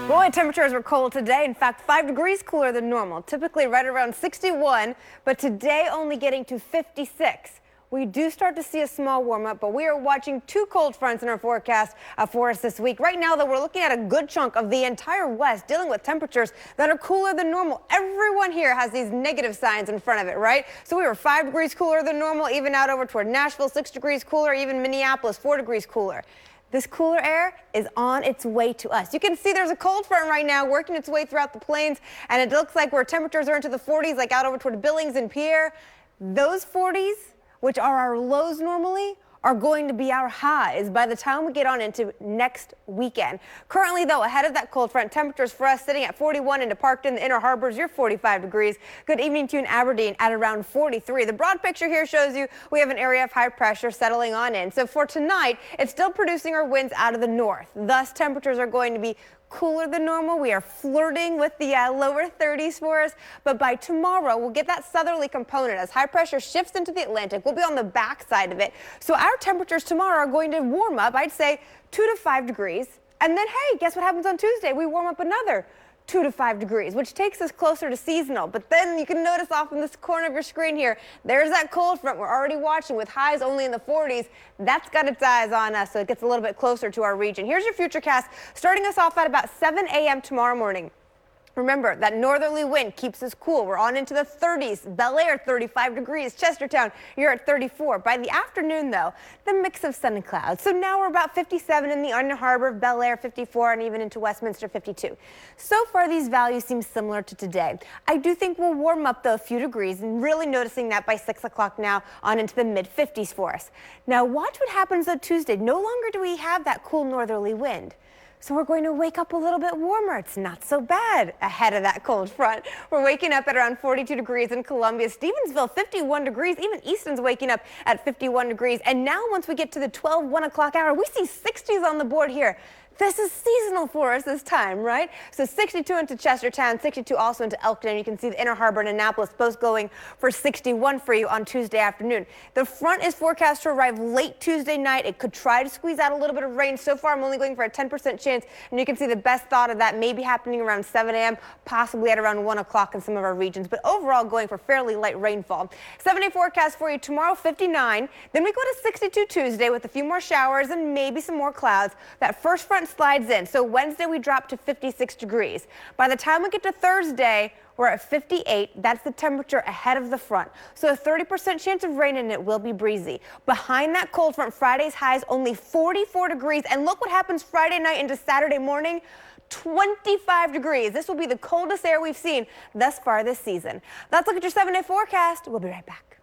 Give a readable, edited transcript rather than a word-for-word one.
Boy, temperatures were cold today. In fact, 5 degrees cooler than normal. Typically right around 61, but today only getting to 56. We do start to see a small warm up, but we are watching two cold fronts in our forecast for us this week. Right now, though, we're looking at a good chunk of the entire West dealing with temperatures that are cooler than normal. Everyone here has these negative signs in front of it, right? So we were 5 degrees cooler than normal, even out over toward Nashville, 6 degrees cooler, even Minneapolis, 4 degrees cooler. This cooler air is on its way to us. You can see there's a cold front right now working its way throughout the plains, and it looks like where temperatures are into the 40s, like out over toward Billings and Pierre. Those 40s, which are our lows normally, are going to be our highs by the time we get on into next weekend. Currently, though, ahead of that cold front, temperatures for us sitting at 41 into Parkton, the Inner Harbors, you're 45 degrees. Good evening to you in Aberdeen at around 43. The broad picture here shows you we have an area of high pressure settling on in. So for tonight, it's still producing our winds out of the north. Thus, temperatures are going to be cooler than normal. We are flirting with the lower 30s for us, but by tomorrow we'll get that southerly component as high pressure shifts into the Atlantic. We'll be on the back side of it. So our temperatures tomorrow are going to warm up, I'd say 2 to 5 degrees. And then, hey, guess what happens on Tuesday? We warm up another 2 to 5 degrees, which takes us closer to seasonal. But then you can notice off in this corner of your screen here, there's that cold front we're already watching with highs only in the 40s. That's got its eyes on us, so it gets a little bit closer to our region. Here's your FUTURECAST, starting us off at about 7 a.m. tomorrow morning. Remember, that northerly wind keeps us cool. We're on into the 30s. Bel Air, 35 degrees. Chestertown, you're at 34. By the afternoon, though, the mix of sun and clouds. So now we're about 57 in the Inner Harbor, Bel Air 54, and even into Westminster 52. So far, these values seem similar to today. I do think we'll warm up, though, a few degrees, and really noticing that by 6 o'clock now on into the mid-50s for us. Now, watch what happens on Tuesday. No longer do we have that cool northerly wind. So we're going to wake up a little bit warmer. It's not so bad ahead of that cold front. We're waking up at around 42 degrees in Columbia, Stevensville, 51 degrees. Even Easton's waking up at 51 degrees. And now once we get to the 1 o'clock hour, we see 60s on the board here. This is seasonal for us this time, right? So 62 into Chestertown, 62 also into Elkton. You can see the Inner Harbor and Annapolis both going for 61 for you on Tuesday afternoon. The front is forecast to arrive late Tuesday night. It could try to squeeze out a little bit of rain. So far, I'm only going for a 10% chance, and you can see the best thought of that may be happening around 7 a.m., possibly at around 1 o'clock in some of our regions, but overall going for fairly light rainfall. 7-day forecast for you tomorrow, 59. Then we go to 62 Tuesday with a few more showers and maybe some more clouds. That first front slides in. So Wednesday we drop to 56 degrees. By the time we get to Thursday, we're at 58. That's the temperature ahead of the front. So a 30% chance of rain, and it will be breezy. Behind that cold front, Friday's highs only 44 degrees. And look what happens Friday night into Saturday morning. 25 degrees. This will be the coldest air we've seen thus far this season. Let's look at your 7-day forecast. We'll be right back.